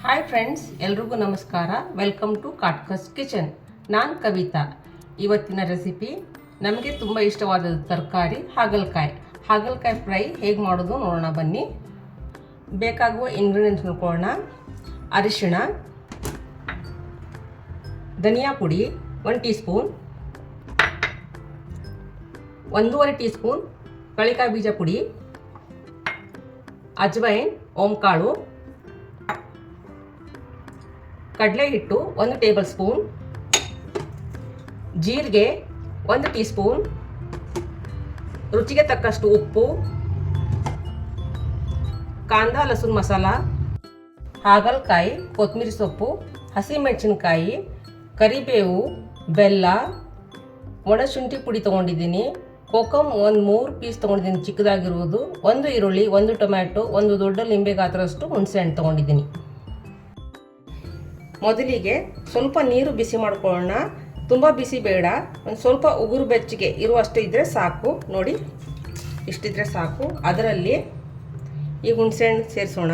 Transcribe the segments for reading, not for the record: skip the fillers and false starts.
Hi friends, ಎಲ್ರಿಗೂ ನಮಸ್ಕಾರ. Welcome to ಕಾಟ್ಕಸ್ ಕಿಚನ್. ನಾನು ಕವಿತಾ. ಇವತ್ತಿನ ರೆಸಿಪಿ ನಮಗೆ ತುಂಬ ಇಷ್ಟವಾದ ತರಕಾರಿ ಹಾಗಲಕಾಯಿ ಫ್ರೈ ಹೇಗೆ ಮಾಡೋದು ನೋಡೋಣ ಬನ್ನಿ. ಬೇಕಾಗುವ ಇಂಗ್ರೀಡಿಯೆಂಟ್ಸ್ ನೋಡ್ಕೊಳ್ಳೋಣ. ಅರಿಶಿಣ, ಧನಿಯಾ ಪುಡಿ 1 ಟೀ ಸ್ಪೂನ್, 1.5 ಟೀ ಸ್ಪೂನ್ ಕಳಿಕಾಯಿ ಬೀಜ ಪುಡಿ, ಅಜ್ವೈನ್ ಓಂಕಾಳು, ಕಡಲೆ ಹಿಟ್ಟು 1 ಟೇಬಲ್ ಸ್ಪೂನ್, ಜೀರಿಗೆ 1 ಟೀ ಸ್ಪೂನ್, ರುಚಿಗೆ ತಕ್ಕಷ್ಟು ಉಪ್ಪು, ಕಾಂದ ಲಸೂನ್ ಮಸಾಲ, ಹಾಗಲಕಾಯಿ, ಕೊತ್ತಂಬರಿ ಸೊಪ್ಪು, ಹಸಿಮೆಣಸಿನಕಾಯಿ, ಕರಿಬೇವು, ಬೆಲ್ಲ, ಒಣಶುಂಠಿ ಪುಡಿ ತೊಗೊಂಡಿದ್ದೀನಿ, ಕೋಕಮ್ 3 ಪೀಸ್ ತೊಗೊಂಡಿದ್ದೀನಿ ಚಿಕ್ಕದಾಗಿರುವುದು, 1 ಈರುಳ್ಳಿ, 1 ಟೊಮ್ಯಾಟೊ, 1 ದೊಡ್ಡ ಲಿಂಬೆ ಗಾತ್ರಷ್ಟು ಹುಣಸೆ ಹಣ್ಣು ತೊಗೊಂಡಿದ್ದೀನಿ. ಮೊದಲಿಗೆ ಸ್ವಲ್ಪ ನೀರು ಬಿಸಿ ಮಾಡ್ಕೊಳ್ಳೋಣ. ತುಂಬ ಬಿಸಿ ಬೇಡ, ಒಂದು ಸ್ವಲ್ಪ ಉಗುರು ಬೆಚ್ಚಗೆ ಇರುವಷ್ಟು ಇದ್ದರೆ ಸಾಕು. ನೋಡಿ, ಇಷ್ಟಿದ್ರೆ ಸಾಕು. ಅದರಲ್ಲಿ ಈ ಹುಣಸೆಹಣ್ಣು ಸೇರಿಸೋಣ.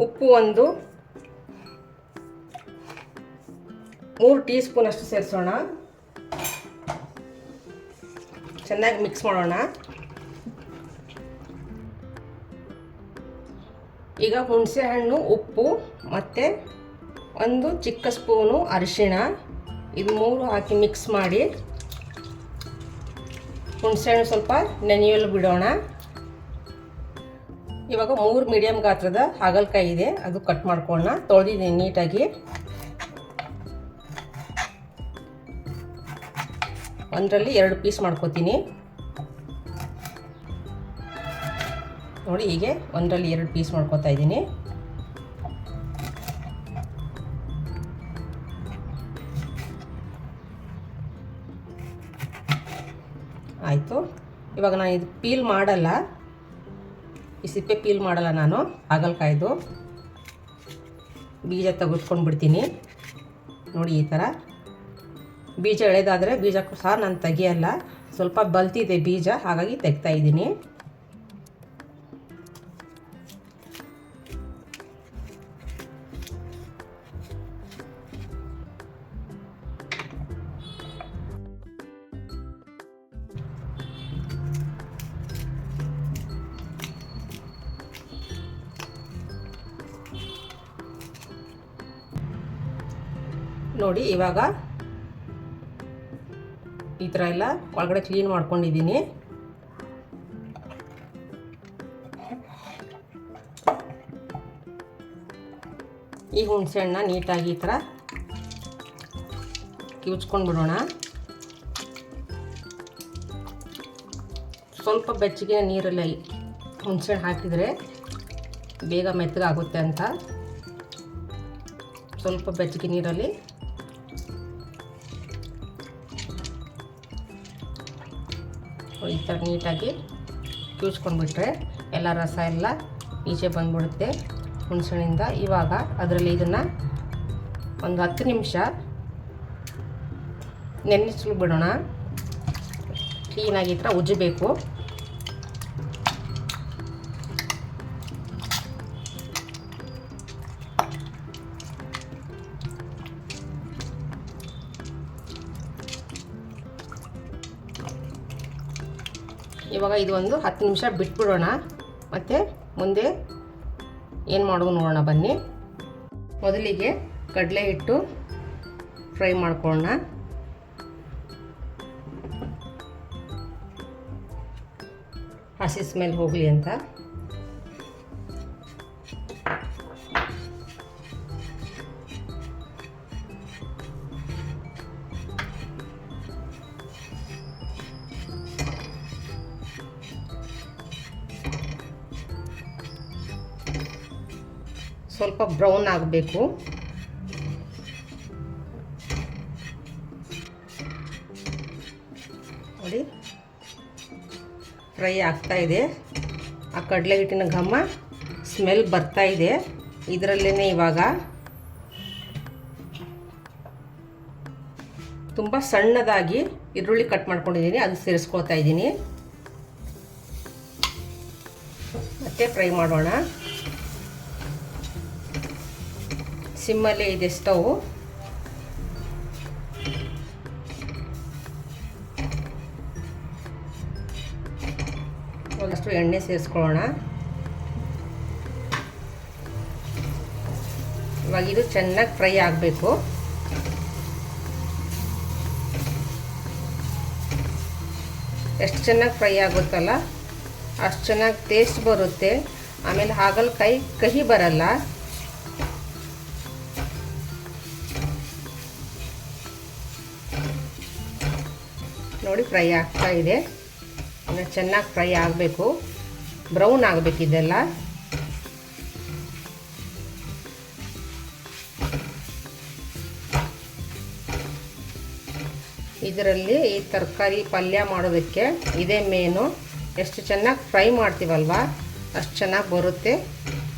ಉಪ್ಪು 3 ಟೀ ಸ್ಪೂನ್ ಅಷ್ಟು ಸೇರಿಸೋಣ. ಚೆನ್ನಾಗಿ ಮಿಕ್ಸ್ ಮಾಡೋಣ. ಈಗ ಹುಣಸೆ ಹಣ್ಣು, ಉಪ್ಪು ಮತ್ತು 1 ಚಿಕ್ಕ ಸ್ಪೂನು ಅರಿಶಿಣ, ಇದು 3 ಹಾಕಿ ಮಿಕ್ಸ್ ಮಾಡಿ ಹುಣಸೆ ಹಣ್ಣು ಸ್ವಲ್ಪ ನೆನೆಯಲು ಬಿಡೋಣ. ಇವಾಗ 3 ಮೀಡಿಯಮ್ ಗಾತ್ರದ ಹಾಗಲಕಾಯಿ ಇದೆ, ಅದು ಕಟ್ ಮಾಡ್ಕೊಳ್ಳೋಣ. ತೊಳೆದಿದ್ದೀನಿ ನೀಟಾಗಿ. ಒಂದರಲ್ಲಿ 2 ಪೀಸ್ ಮಾಡ್ಕೋತೀನಿ. ನೋಡಿ, ಹೀಗೆ ಒಂದರಲ್ಲಿ 2 ಪೀಸ್ ಮಾಡ್ಕೊತಾ ಇದ್ದೀನಿ. ಆಯಿತು. ಇವಾಗ ನಾನು ಇದು ಪೀಲ್ ಮಾಡಲ್ಲ, ಈ ಸಿಪ್ಪೆ ಪೀಲ್ ಮಾಡಲ್ಲ ನಾನು. ಹಾಗಲಕಾಯ್ದು ಬೀಜ ತೆಗೆದುಕೊಂಡು ಬಿಡ್ತೀನಿ. ನೋಡಿ, ಈ ಥರ ಬೀಜ ಎಳೆದಾದರೆ ಬೀಜಕ್ಕೂ ಸಹ ನಾನು ತೆಗಿಯಲ್ಲ. ಸ್ವಲ್ಪ ಬಲ್ತಿದೆ ಬೀಜ, ಹಾಗಾಗಿ ತೆಗ್ತಾ ಇದ್ದೀನಿ. ನೋಡಿ, ಇವಾಗ ಈ ಥರ ಎಲ್ಲ ಒಳಗಡೆ ಕ್ಲೀನ್ ಮಾಡ್ಕೊಂಡಿದ್ದೀನಿ. ಈ ಹುಣಸೆ ಹಣ್ಣನ್ನ ನೀಟಾಗಿ ಈ ಥರ ಕಿವುಚ್ಕೊಂಡು ಬಿಡೋಣ. ಸ್ವಲ್ಪ ಬೆಚ್ಚಗೆ ನೀರಲ್ಲಿ ಹುಣಸೆ ಹಣ್ಣು ಹಾಕಿದರೆ ಬೇಗ ಮೆತ್ತಗಾಗುತ್ತೆ ಅಂತ ಸ್ವಲ್ಪ ಬೆಚ್ಚಗೆ ನೀರಲ್ಲಿ ಈ ಥರ ನೀಟಾಗಿ ಕಿವುಚ್ಕೊಂಡ್ಬಿಟ್ರೆ ಎಲ್ಲ ರಸ ಎಲ್ಲ ಈಚೆ ಬಂದ್ಬಿಡುತ್ತೆ ಹುಣಸೆಹಣ್ಣಿಂದ. ಇವಾಗ ಅದರಲ್ಲಿ ಇದನ್ನು ಒಂದು 10 ನಿಮಿಷ ನೆನೆಸಲು ಬಿಡೋಣ. ಕ್ಲೀನಾಗಿ ಈ ಥರ ಉಜ್ಜಬೇಕು. ಇವಾಗ ಇದು ಒಂದು 10 ನಿಮಿಷ ಬಿಟ್ಬಿಡೋಣ. ಮತ್ತು ಮುಂದೆ ಏನು ಮಾಡೋದು ನೋಡೋಣ ಬನ್ನಿ. ಮೊದಲಿಗೆ ಕಡಲೆ ಹಿಟ್ಟು ಫ್ರೈ ಮಾಡ್ಕೊಳ್ಳೋಣ. ಹಸಿ ಸ್ಮೆಲ್ ಹೋಗಲಿ ಅಂತ. ಸ್ವಲ್ಪ ಬ್ರೌನ್ ಆಗಬೇಕು. ನೋಡಿ, ಫ್ರೈ ಆಗ್ತಾ ಇದೆ. ಆ ಕಡಲೆ ಹಿಟ್ಟಿನ ಘಮ ಸ್ಮೆಲ್ ಬರ್ತಾ ಇದೆ. ಇದರಲ್ಲೇ ಇವಾಗ ತುಂಬ ಸಣ್ಣದಾಗಿ ಈರುಳ್ಳಿ ಕಟ್ ಮಾಡ್ಕೊಂಡಿದ್ದೀನಿ, ಅದು ಸೇರಿಸ್ಕೊಳ್ತಾ ಇದ್ದೀನಿ. ಮತ್ತೆ ಫ್ರೈ ಮಾಡೋಣ. ಸಿಮ್ಮಲ್ಲೇ ಇದೆ ಸ್ಟವ್. ಒಂದಷ್ಟು ಎಣ್ಣೆ ಸೇರಿಸ್ಕೊಳ್ಳೋಣ. ಇವಾಗ ಇದು ಚೆನ್ನಾಗಿ ಫ್ರೈ ಆಗಬೇಕು. ಎಷ್ಟು ಚೆನ್ನಾಗಿ ಫ್ರೈ ಆಗುತ್ತಲ್ಲ ಅಷ್ಟು ಚೆನ್ನಾಗಿ ಟೇಸ್ಟ್ ಬರುತ್ತೆ. ಆಮೇಲೆ ಹಾಗಲಕಾಯಿ ಕಹಿ ಬರಲ್ಲ. ನೋಡಿ ಫ್ರೈ ಆಗ್ತಾ ಇದೆ. ಇನ್ನು ಚೆನ್ನಾಗಿ ಫ್ರೈ ಆಗಬೇಕು, ಬ್ರೌನ್ ಆಗಬೇಕು ಇದೆಲ್ಲ. ಇದರಲ್ಲಿ ಈ ತರಕಾರಿ ಪಲ್ಯ ಮಾಡೋದಕ್ಕೆ ಇದೇ ಮೇನು. ಎಷ್ಟು ಚೆನ್ನಾಗಿ ಫ್ರೈ ಮಾಡ್ತೀವಲ್ವ ಅಷ್ಟು ಚೆನ್ನಾಗಿ ಬರುತ್ತೆ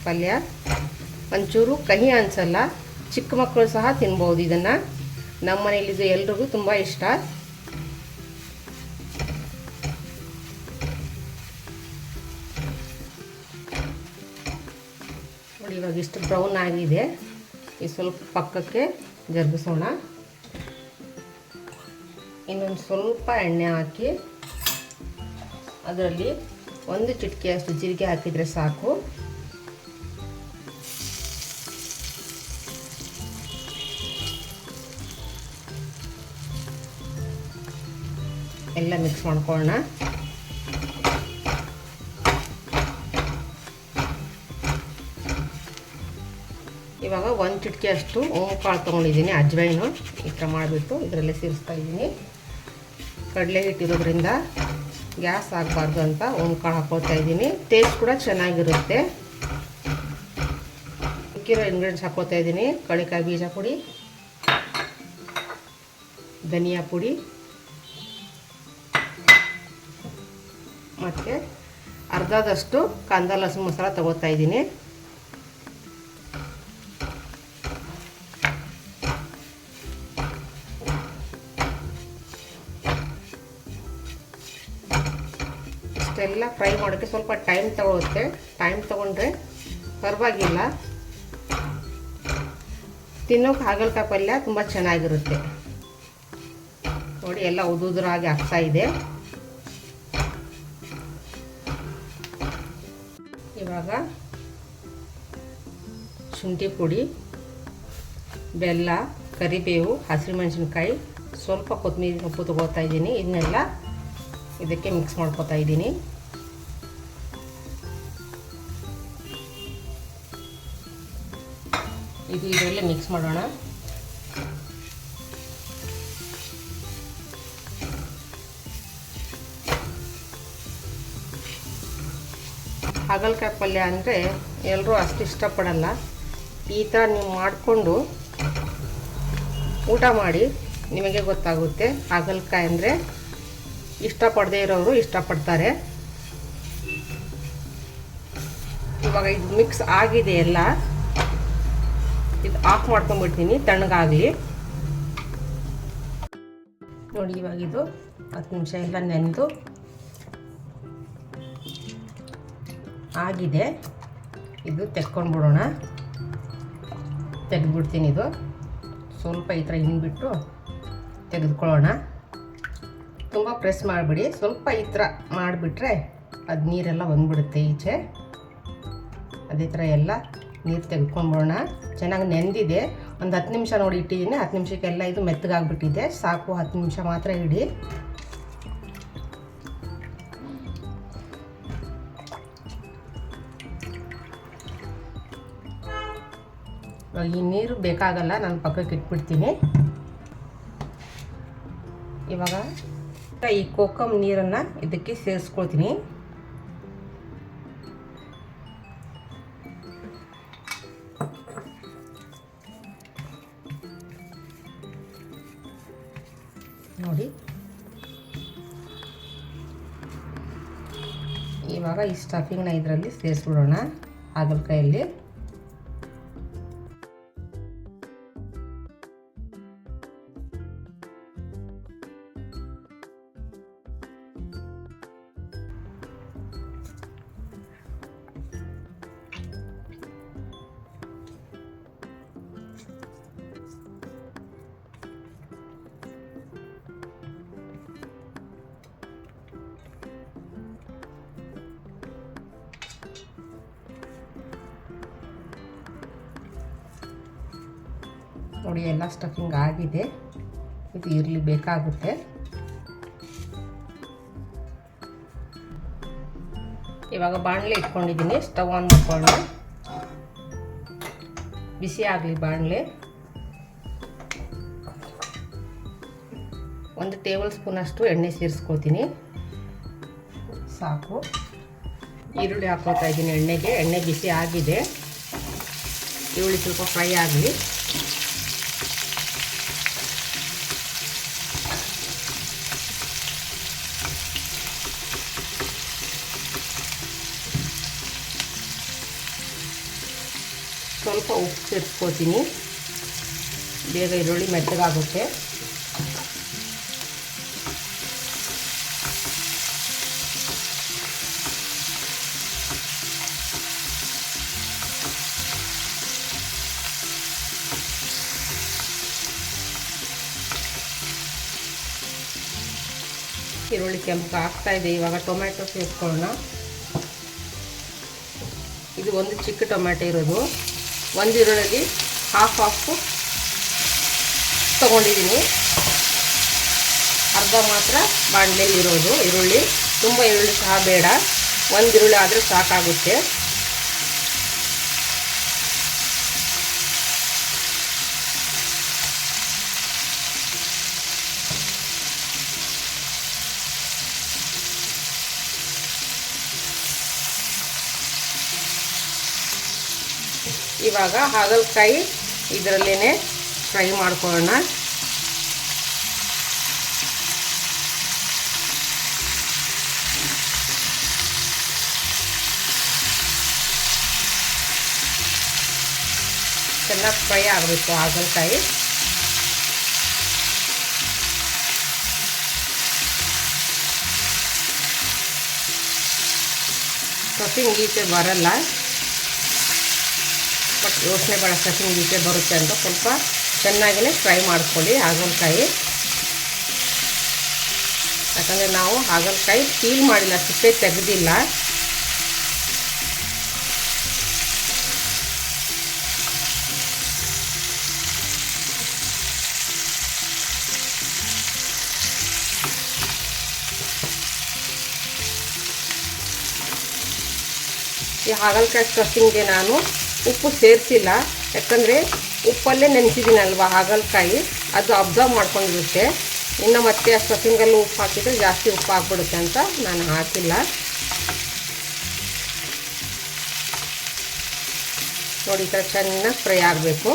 ಪಲ್ಯ. ಒಂಚೂರು ಕಹಿ ಅನಿಸಲ್ಲ. ಚಿಕ್ಕ ಮಕ್ಕಳು ಸಹ ತಿನ್ಬೋದು ಇದನ್ನು. ನಮ್ಮ ಮನೇಲಿದು ಎಲ್ರಿಗೂ ತುಂಬ ಇಷ್ಟ. ನೋಡಿ ಇವಾಗ ಇಷ್ಟು ಬ್ರೌನ್ ಆಗಿದೆ. ಈ ಸ್ವಲ್ಪ ಪಕ್ಕಕ್ಕೆ ಜರುಗಿಸೋಣ. ಇನ್ನೊಂದು ಸ್ವಲ್ಪ ಎಣ್ಣೆ ಹಾಕಿ ಅದರಲ್ಲಿ ಒಂದು ಚಿಟಿಕೆಯಷ್ಟು ಜೀರಿಗೆ ಹಾಕಿದರೆ ಸಾಕು. ಎಲ್ಲ ಮಿಕ್ಸ್ ಮಾಡ್ಕೊಳ್ಳೋಣ. ಇವಾಗ ಒಂದು ಚಿಟಿಕೆಯಷ್ಟು ಓಂಕಾಳು ತೊಗೊಂಡಿದ್ದೀನಿ, ಅಜ್ವೈನು. ಈ ಥರ ಮಾಡಿಬಿಟ್ಟು ಇದರಲ್ಲೇ ಸೇರಿಸ್ತಾ ಇದ್ದೀನಿ. ಕಡಲೆ ಹಿಟ್ಟಿರೋದ್ರಿಂದ ಗ್ಯಾಸ್ ಆಗಬಾರ್ದು ಅಂತ ಓಂಕಾಳು ಹಾಕ್ಕೊಳ್ತಾ ಇದ್ದೀನಿ. ಟೇಸ್ಟ್ ಕೂಡ ಚೆನ್ನಾಗಿರುತ್ತೆ. ಮಿಕ್ಕಿರೋ ಇಂಗ್ರೀಡಿಯೆಂಟ್ಸ್ ಹಾಕ್ಕೊಳ್ತಾ ಇದ್ದೀನಿ. ಕಡಲೆಕಾಯಿ ಬೀಜ ಪುಡಿ, ಧನಿಯಾ ಪುಡಿ ಮತ್ತು ಅರ್ಧದಷ್ಟು ಕಾಂದ ಲಸಣ ಮಸಾಲ ತಗೋತಾ ಇದ್ದೀನಿ. ಇಷ್ಟೆಲ್ಲ ಫ್ರೈ ಮಾಡೋಕ್ಕೆ ಸ್ವಲ್ಪ ಟೈಮ್ ತಗೊಳುತ್ತೆ. ಟೈಮ್ ತಗೊಂಡ್ರೆ ಪರವಾಗಿಲ್ಲ. ತಿನ್ನೋಕೆ ಹಾಗಲಕಾಯಿ ಪಲ್ಯ ತುಂಬ ಚೆನ್ನಾಗಿರುತ್ತೆ. ನೋಡಿ ಎಲ್ಲ ಉದುರಾಗಿ ಆಗ್ತಾ ಇದೆ. ಇವಾಗ ಶುಂಠಿ ಪುಡಿ, ಬೆಲ್ಲ, ಕರಿಬೇವು, ಹಸಿಮೆಣಸಿನ್ಕಾಯಿ, ಸ್ವಲ್ಪ ಕೊತ್ತಂಬರಿ ಸೊಪ್ಪು ತಗೋತಾ ಇದ್ದೀನಿ. ಇದನ್ನೆಲ್ಲ ಇದಕ್ಕೆ ಮಿಕ್ಸ್ ಮಾಡ್ಕೊತಾ ಇದ್ದೀನಿ. ಇದು ಇದರಲ್ಲೇ ಮಿಕ್ಸ್ ಮಾಡೋಣ. ಹಾಗಲಕಾಯಿ ಪಲ್ಯ ಅಂದರೆ ಎಲ್ಲರೂ ಅಷ್ಟು ಇಷ್ಟಪಡಲ್ಲ. ಈ ಥರ ನೀವು ಮಾಡಿಕೊಂಡು ಊಟ ಮಾಡಿ, ನಿಮಗೆ ಗೊತ್ತಾಗುತ್ತೆ ಹಾಗಲಕಾಯಿ ಅಂದರೆ ಇಷ್ಟಪಡದೇ ಇರೋರು ಇಷ್ಟಪಡ್ತಾರೆ. ಇವಾಗ ಇದು ಮಿಕ್ಸ್ ಆಗಿದೆ ಎಲ್ಲ. ಇದು ಆಫ್ ಮಾಡ್ಕೊಂಡ್ಬಿಡ್ತೀನಿ, ತಣ್ಣಗಾಗಲಿ. ನೋಡಿ ಇವಾಗ ಇದು 10 ನಿಮಿಷ ಎಲ್ಲ ನೆನೆದು ಆಗಿದೆ. ಇದು ತೆಕ್ಕೊಂಡ್ಬಿಡೋಣ. ತೆಗೆದ್ಬಿಡ್ತೀನಿ. ಇದು ಸ್ವಲ್ಪ ಈ ಥರ ಹಿಂಡ್ಬಿಟ್ಟು ತೆಗೆದುಕೊಳ್ಳೋಣ. ತುಂಬ ಪ್ರೆಸ್ ಮಾಡಿಬಿಡಿ. ಸ್ವಲ್ಪ ಈ ಥರ ಮಾಡಿಬಿಟ್ರೆ ಅದು ನೀರೆಲ್ಲ ಬಂದ್ಬಿಡುತ್ತೆ ಈಚೆ. ಅದೇ ಥರ ಎಲ್ಲ ನೀರು ತೆಗೆದುಕೊಂಡ್ಬಿಡೋಣ. ಚೆನ್ನಾಗಿ ನೆಂದಿದೆ. ಒಂದು 10 ನಿಮಿಷ ನೋಡಿ ಇಟ್ಟಿದ್ದೀನಿ. 10 ನಿಮಿಷಕ್ಕೆಲ್ಲ ಇದು ಮೆತ್ತಗಾಗ್ಬಿಟ್ಟಿದೆ. ಸಾಕು, 10 ನಿಮಿಷ ಮಾತ್ರ ಇಡಿ. ಈ ನೀರು ಬೇಕಾಗಲ್ಲ, ನಾನು ಪಕ್ಕಕ್ಕೆ ಇಟ್ಬಿಡ್ತೀನಿ. ಇವಾಗ ಈ ಕೋಕಮ್ ನೀರನ್ನು ಇದಕ್ಕೆ ಸೇರಿಸ್ಕೊಳ್ತೀನಿ. ನೋಡಿ ಇವಾಗ ಈ ಸ್ಟಫಿಂಗ್ನ ಇದರಲ್ಲಿ ಸೇರಿಸ್ಬಿಡೋಣ ಹಾಗಲಕಾಯಲ್ಲಿ. ನೋಡಿ ಎಲ್ಲ ಸ್ಟಫಿಂಗ್ ಆಗಿದೆ. ಇದು ಇರಲಿ ಬೇಕಾಗುತ್ತೆ. ಇವಾಗ ಬಾಣಲೆ ಇಟ್ಕೊಂಡಿದ್ದೀನಿ. ಸ್ಟವ್ ಆನ್ ಮಾಡ್ಕೊಳ್ಳೋಣ. ಬಿಸಿ ಆಗಲಿ ಬಾಣಲೆ. 1 ಟೇಬಲ್ ಸ್ಪೂನ್ ಅಷ್ಟು ಎಣ್ಣೆ ಸೇರಿಸ್ಕೊಳ್ತೀನಿ. ಸಾಕು. ಈರುಳ್ಳಿ ಹಾಕ್ಕೊಳ್ತಾ ಇದ್ದೀನಿ ಎಣ್ಣೆಗೆ. ಎಣ್ಣೆ ಬಿಸಿ ಆಗಿದೆ. ಈರುಳ್ಳಿ ಸ್ವಲ್ಪ ಫ್ರೈ ಆಗಲಿ. ಸ್ವಲ್ಪ ಉಪ್ಪು ಸೇರಿಸ್ಕೊಳ್ತೀನಿ. ಬೇಗ ಈರುಳ್ಳಿ ಮೆತ್ತಗಾಗುತ್ತೆ. ಈರುಳ್ಳಿ ಕೆಂಪು ಆಗ್ತಾ ಇದೆ. ಇವಾಗ ಟೊಮ್ಯಾಟೊ ಸೇರಿಸ್ಕೊಳ್ಳೋಣ. ಇದು ಒಂದು ಚಿಕ್ಕ ಟೊಮ್ಯಾಟೊ ಇರೋದು. ಒಂದು ಈರುಳ್ಳಿ ಹಾಫ್ ತೊಗೊಂಡಿದ್ದೀನಿ. ಅರ್ಧ ಮಾತ್ರ ಬಾಣಲೆಯಲ್ಲಿ ಇರೋದು ಈರುಳ್ಳಿ. ತುಂಬ ಈರುಳ್ಳಿ ಸಹ ಬೇಡ, ಒಂದು ಈರುಳ್ಳಿ ಆದರೆ ಸಾಕಾಗುತ್ತೆ. ಇವಾಗ ಹಾಗಲಕಾಯಿ ಇದರಲ್ಲೇ ಫ್ರೈ ಮಾಡ್ಕೊಳ್ಳೋಣ. ಚೆನ್ನಾಗಿ ಫ್ರೈ ಆಗಬೇಕು ಹಾಗಲಕಾಯಿ. ಸ್ಟಫಿಂಗ್ ಈಚೆ ಬರಲ್ಲ, ಬಟ್ ಯೋಚನೆ ಬೇಡ, ಸ್ಟಫಿಂಗ್ ಈಚೆ ಬರುತ್ತೆ ಅಂತ. ಸ್ವಲ್ಪ ಚೆನ್ನಾಗಿಯೇ ಫ್ರೈ ಮಾಡ್ಕೊಳ್ಳಿ ಹಾಗಲಕಾಯಿ. ಯಾಕಂದರೆ ನಾವು ಹಾಗಲಕಾಯಿ ಪೀಲ್ ಮಾಡಿಲ್ಲ, ಸಿಪ್ಪೆ ತೆಗೆದಿಲ್ಲ. ಈ ಹಾಗಲಕಾಯಿ ಸ್ಟಫಿಂಗ್ಗೆ ನಾನು ಉಪ್ಪು ಸೇರಿಸಿಲ್ಲ. ಯಾಕಂದರೆ ಉಪ್ಪಲ್ಲೇ ನೆನೆಸಿದ್ದೀನಲ್ವ ಹಾಗಲಕಾಯಿ, ಅದು ಅಬ್ಸರ್ವ್ ಮಾಡ್ಕೊಂಡಿರುತ್ತೆ. ಇನ್ನು ಮತ್ತೆ ಆ ಸ್ಟಫಿಂಗಲ್ಲೂ ಉಪ್ಪು ಹಾಕಿದರೆ ಜಾಸ್ತಿ ಉಪ್ಪು ಹಾಕ್ಬಿಡುತ್ತೆ ಅಂತ ನಾನು ಹಾಕಿಲ್ಲ. ನೋಡಿ ಈ ಥರ ಚೆನ್ನಾಗಿ ಫ್ರೈ ಆಗಬೇಕು.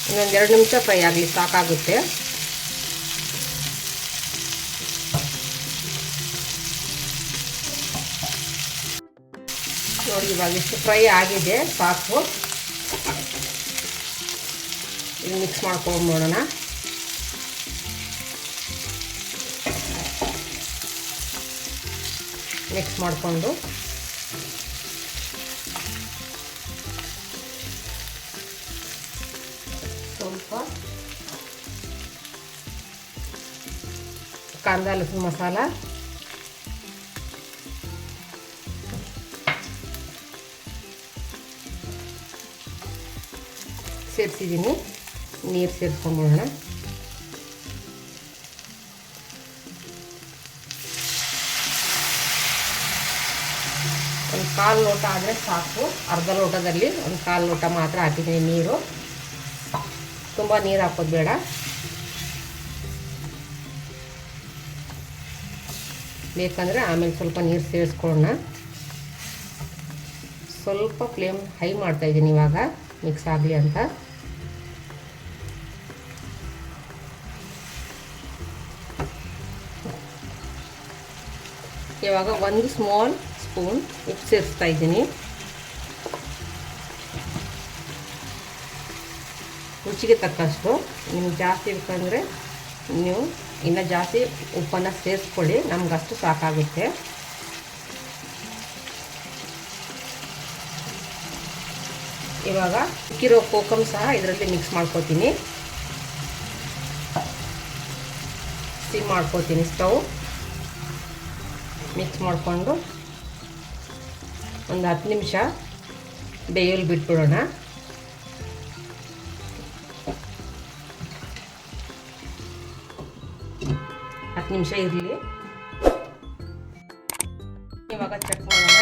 ಇನ್ನೊಂದು 2 ನಿಮಿಷ ಫ್ರೈ ಆಗಲಿ, ಸಾಕಾಗುತ್ತೆ. ನೋಡಿ ಇವಾಗ ಇಷ್ಟು ಫ್ರೈ ಆಗಿದೆ, ಸಾಕು. ಇದು ಮಿಕ್ಸ್ ಮಾಡ್ಕೊಂಡು ನೋಡೋಣ. ಮಿಕ್ಸ್ ಮಾಡಿಕೊಂಡು ಸ್ವಲ್ಪ ಕಾಂದಾ ಲಸೂನ್ ಮಸಾಲ, ಸೇರಿಸಿದ್ದೀನಿ. ನೀರು ಸೇರಿಸ್ಕೊಂಡ್ಬಿಡೋಣ. ಒಂದು 1/4 ಲೋಟ ಆದರೆ ಸಾಕು. ಅರ್ಧ ಲೋಟದಲ್ಲಿ 1/4 ಲೋಟ ಮಾತ್ರ ಹಾಕಿದ್ದೀನಿ ನೀರು. ತುಂಬ ನೀರು ಹಾಕೋದು ಬೇಡ. ಬೇಕಂದರೆ ಆಮೇಲೆ ಸ್ವಲ್ಪ ನೀರು ಸೇರಿಸ್ಕೊಳ್ಳೋಣ. ಸ್ವಲ್ಪ ಫ್ಲೇಮ್ ಹೈ ಮಾಡ್ತಾಯಿದ್ದೀನಿ ಇವಾಗ, ಮಿಕ್ಸ್ ಆಗಲಿ ಅಂತ. ಇವಾಗ 1 ಸ್ಮಾಲ್ ಸ್ಪೂನ್ ಉಪ್ಪು ಸೇರಿಸ್ತಾ ಇದ್ದೀನಿ. ರುಚಿಗೆ ತಕ್ಕಷ್ಟು. ನಿಮ್ಗೆ ಜಾಸ್ತಿ ಬೇಕಂದರೆ ನೀವು ಇನ್ನೂ ಜಾಸ್ತಿ ಉಪ್ಪನ್ನು ಸೇರಿಸ್ಕೊಳ್ಳಿ, ನಮಗಷ್ಟು ಸಾಕಾಗುತ್ತೆ. ಇವಾಗ ಇಕ್ಕಿರೋ ಕೋಕಮ್ ಸಹ ಇದರಲ್ಲಿ ಮಿಕ್ಸ್ ಮಾಡ್ಕೋತೀನಿ. ಸಿಮ್ ಮಾಡ್ಕೋತೀನಿ ಸ್ಟವ್. ಮಿಕ್ಸ್ ಮಾಡಿಕೊಂಡು ಒಂದು 10 ನಿಮಿಷ ಬೇಯಲು ಬಿಟ್ಬಿಡೋಣ. ಹತ್ತು ನಿಮಿಷ ಇರಲಿ. ಇವಾಗ ಚೆಕ್ ಮಾಡೋಣ.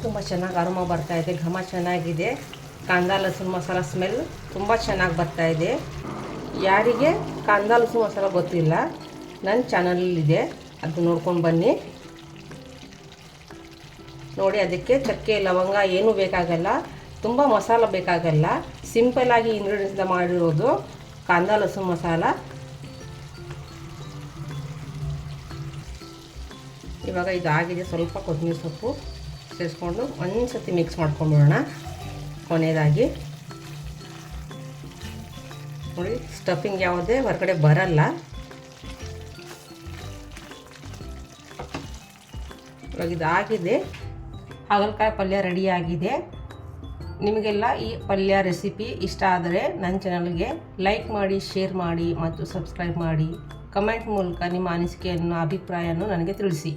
ತುಂಬ ಚೆನ್ನಾಗಿ ಅರೋಮ ಬರ್ತಾ ಇದೆ, ಘಮ ಚೆನ್ನಾಗಿದೆ. ಕಾಂದಾ ಲಸೂನ್ ಮಸಾಲ ಸ್ಮೆಲ್ ತುಂಬ ಚೆನ್ನಾಗಿ ಬರ್ತಾ ಇದೆ. ಯಾರಿಗೆ ಕಾಂದಾ ಲಸೂನ್ ಮಸಾಲ ಗೊತ್ತಿಲ್ಲ, ನನ್ನ ಚಾನಲಲ್ಲಿದೆ, ಅದು ನೋಡ್ಕೊಂಡು ಬನ್ನಿ. ನೋಡಿ, ಅದಕ್ಕೆ ಚಕ್ಕೆ ಲವಂಗ ಏನೂ ಬೇಕಾಗಲ್ಲ, ತುಂಬ ಮಸಾಲ ಬೇಕಾಗಲ್ಲ. ಸಿಂಪಲ್ಲಾಗಿ ಇಂಗ್ರೀಡಿಯೆಂಟ್ಸಿಂದ ಮಾಡಿರೋದು ಕಾಂದಾ ಲಸೂನ್ ಮಸಾಲ. ಇವಾಗ ಇದಾಗಿದೆ. ಸ್ವಲ್ಪ ಕೊತ್ತಂಬರಿ ಸೊಪ್ಪು ಸೇರಿಸ್ಕೊಂಡು ಒಂದು ಸತಿ ಮಿಕ್ಸ್ ಮಾಡ್ಕೊಂಡ್ಬಿಡೋಣ. ಕೊನೆಯದಾಗಿ ನೋಡಿ, ಸ್ಟಫಿಂಗ್ ಯಾವುದೇ ಹೊರಗಡೆ ಬರಲ್ಲ. ಇವಾಗ ಇದಾಗಿದೆ. ಹಾಗಲಕಾಯಿ ಪಲ್ಯ ರೆಡಿಯಾಗಿದೆ. ನಿಮಗೆಲ್ಲ ಈ ಪಲ್ಯ ರೆಸಿಪಿ ಇಷ್ಟ ಆದರೆ ನನ್ನ ಚಾನಲ್ಗೆ ಲೈಕ್ ಮಾಡಿ, ಶೇರ್ ಮಾಡಿ ಮತ್ತು ಸಬ್ಸ್ಕ್ರೈಬ್ ಮಾಡಿ. ಕಮೆಂಟ್ ಮೂಲಕ ನಿಮ್ಮ ಅನಿಸಿಕೆಯನ್ನು, ಅಭಿಪ್ರಾಯವನ್ನು ನನಗೆ ತಿಳಿಸಿ.